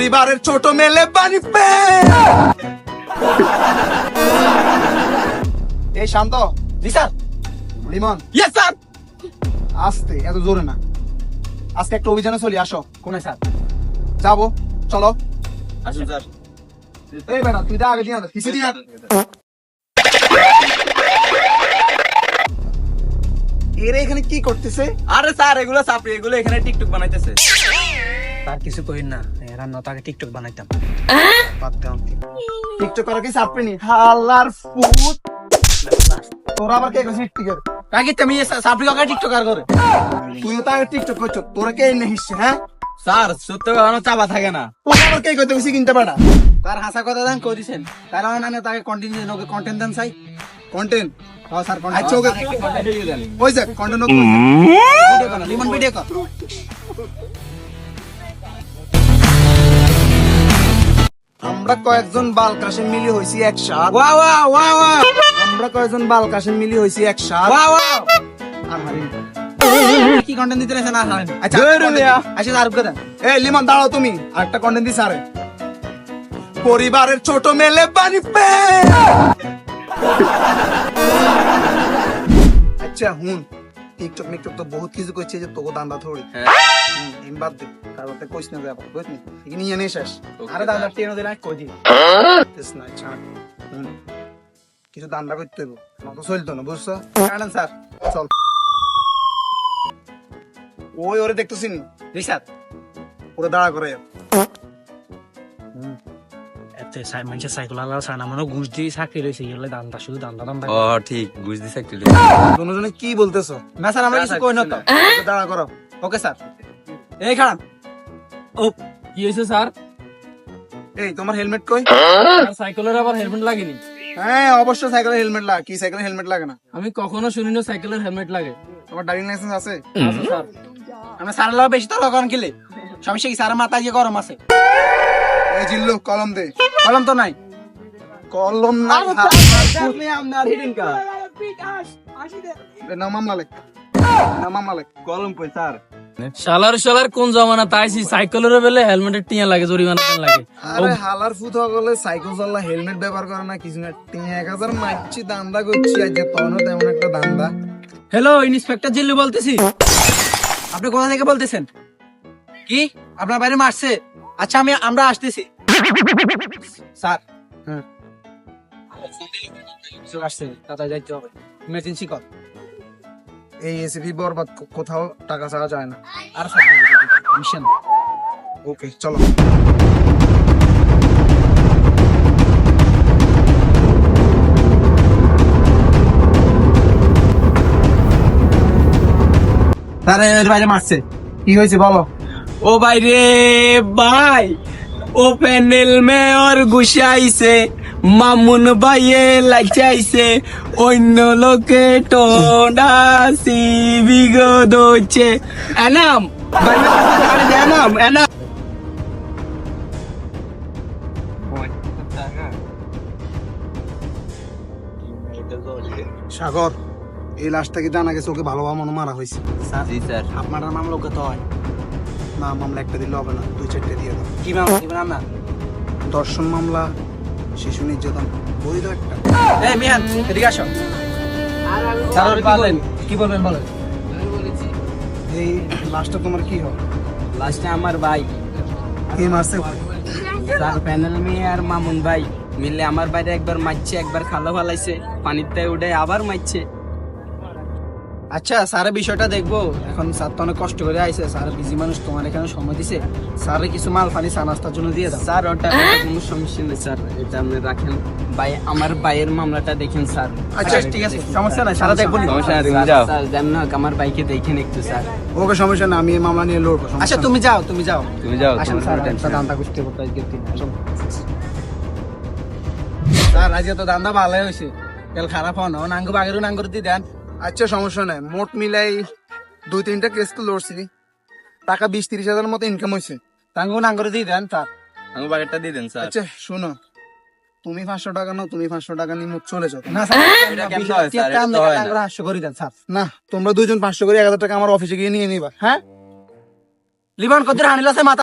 পরিবারের ছোট মেলে বাড়ি পে। এই শান্ত। জি স্যার। লিমন। Yes sir. আস্তে, এত জোরে না। আজকে একটা অভিযানে চলি, আসো। কোনে স্যার? যাবো, চলো। আসুন স্যার। এই বেটা, তুই আগে দিয়ে পিছিয়ে দিয়ে। এরা এখানে কি করতেছে? আরে স্যার এগুলো সাপড়ি, এগুলো এখানে টিকটক বানাইতেছে। তার কিছু কইন না, এরা নতাকে টিকটক বানাইতাম। বাদ দাও। টিকটক করা কি চাপড়ি? হালার ফুট। তোরা আবার কে কইছিস টিকটক? কাকি তুমি সাপড়ি কাকা টিকটক আর করে? তুইও তো আগে টিকটক করছো, তোরা কে এনে হিসছে, হ্যাঁ? স্যার সত্য কথা চাপা থাকে না। তোরা আবার কে কইতে কইছি কিনতে পারা? তার হাসা কথা দেন কই দিছেন? তার মানে না তাকে কন্টেন্ট দেন, ওকে কন্টেন্ট দেন চাই। কন্টেন্ট। হ্যাঁ স্যার আচ্ছা, ওকে কন্টেন্ট দেন। ওই যে কন্টেন্ট ভিডিও কর, লিমন ভিডিও কর। আমরা কয়েকজন বাল কাশে মিলি হইছি একসাথ। ওয়া ওয়া ওয়া ওয়া আমরা কয়েকজন বাল কাশে মিলি হইছি একসাথ। ওয়া ওয়া। আর হারিম। কি কন্টেন্ট দিতে না হারেন? আচ্ছা, আচ্ছা স্যার ওকে দেন। এই লিমন দাঁড়াও তুমি, আরেকটা কন্টেন্ট দিস আরে। পরিবারের ছোট মেলে বাড়ি পে। আচ্ছা হুন, টিকটক মিকটক তো বহুত কিছু করছে, যে তোকে দান্দা থোড়ি। এম বাদ দে, কারণ তে কইস না ব্যাপার, বুঝনি? এখানে নিয়ে নেই শেষ। আরে দাদা টেনো দিন কই দি। তেস না, আচ্ছা হুন, কিছু দান্দা করতে হবে, নতো চলতো না, বুঝছো? কারণ স্যার চল। ওই ওরে দেখতেছি নি, জি স্যার। ওরে দাঁড়া করে। এতে মানুষের সাইকেল আলাদা সানা মানে ঘুষ দিয়ে চাকরি রয়েছে, গেলে দান্দা শুধু দান্দা দান্দা। ও ঠিক বুঝ দিছে একটু। দুজনে কি বলতেছো? না স্যার আমরা কিছু কই না তো। ওকে দাঁড়া করো। Okay sir. এই খারাপ। ও কি হইছে স্যার? এই তোমার হেলমেট কই? সাইকেলের আবার হেলমেট লাগেনি। হ্যাঁ অবশ্যই সাইকেলের হেলমেট লাগে। কি সাইকেলের হেলমেট লাগে না? আমি কখনো শুনি না সাইকেলের হেলমেট লাগে। তোমার ড্রাইভিং লাইসেন্স আছে? আচ্ছা স্যার। আমরা স্যার লাভ বেশি তো লগন কিলে। সমস্যা কি স্যার মাথা দিয়ে গরম আছে। এই জিল্লু কলম দে। কলম তো নাই। কলম না, আপনি আপনার হিডিং কা। না মামলা লেখ, না মামলা লেখ। কলম কই স্যার? শালার কোন জমানা তাইছি সাইকেলের বেলে হেলমেটের টিয়া লাগে, জরিমানা দেন লাগে। আরে হালার ফুট হলে সাইকেল চালা হেলমেট ব্যবহার করে না, কিছু না। 1000 মারছি, দান্দা করছি, আজ যে তখন তেমন একটা দান্দা। হ্যালো ইন্সপেক্টর জিল্লু বলতেছি। আপনি কোথা থেকে বলতেছেন? কি আপনার বাইরে মারছে? আচ্ছা আমরা আসতেছি স্যার। হ্যাঁ আসছে তাড়াতাড়ি যাইতে হবে, ইমার্জেন্সি কল। এই এসিপি বরবাদ, কোথাও টাকা চাওয়া যায় না। আর স্যার মিশন। ওকে চলো। তার বাইরে মারছে। কি হয়েছে বলো? ও ভাই রে ভাই, ও প্যানেল মেয়র গুছাইছে, মামুন ভাইয়ে লাগাইছে, অন্য লোকে টোনাসি বিগত হচ্ছে। এনাম এনাম এনাম। সাগর, এই লাশটাকে জানা গেছে ওকে ভালোভাবে মনে মারা হয়েছে। জি স্যার। আপনার মামলা কত হয়? না মামলা একটা দিলে হবে না, 2-4টে দিয়ে দাও। কি মামলা দিবেন আপনার? ধর্ষণ মামলা, শিশু নির্যাতন, বৈধ একটা। এই মিহান এদিকে আসো। কি বলবেন বলেন। এই লাশটা তোমার কি হবে? লাস্টে আমার ভাই কে মারছে? স্যার প্যানেল মেয়ে আর মামুন ভাই মিলে আমার বাইরে একবার মারছে, একবার খালো ফালাইছে, পানিতে উঠে আবার মারছে। আচ্ছা স্যারের বিষয়টা দেখবো। এখন স্যার তো অনেক কষ্ট করে আইছে, স্যার বিজি মানুষ, তোমার এখানে সময় দিছে। স্যার কিছু মাল পানি চা নাস্তার জন্য দিয়ে দাও। স্যার ওটা কোনো সমস্যা নেই স্যার, এটা আপনি রাখেন। ভাই আমার ভাইয়ের মামলাটা দেখেন স্যার। আচ্ছা ঠিক আছে, সমস্যা নাই, সারা দেখবো। সমস্যা নাই, তুমি যাও। স্যার যেমন হোক আমার ভাইকে দেখেন একটু স্যার। ওকে সমস্যা না, আমি এই মামলা নিয়ে লড়বো। সমস্যা আচ্ছা নাই। তুমি যাও তুমি যাও। তুমি যাও, আসেন তোমার স্যার, কোনো একটা টেনশন দান্দা করতে করতে আজকে দিন। স্যার আজকে তো দান্দা ভালোই হয়েছে, কাল খারাপ হন নাঙ্গ বাগেরও নাঙ্গর দিয়ে দেন। আচ্ছা সমস্যা নাই, মোট মিলাই 2-3টা কেস তো লড়ছি, টাকা 20-30 হাজার মতো ইনকাম হয়েছে। তাঙ্গো নাঙ্গর দিয়ে দেন স্যার। আমি বাকেটটা দিয়ে দেন স্যার। আচ্ছা শোনো, তুমি 500 টাকা নাও, তুমি 500 টাকা নিয়ে মুখ চলে যাও। না স্যার এটা কেমনে হয় স্যার? এটা তো হয় না। 500 করে দেন স্যার। না, তোমরা দুইজন 500 করে 1000 টাকা আমার অফিসে গিয়ে নিয়ে নিবা। হ্যাঁ লিবান কত হানিল আছে মাথা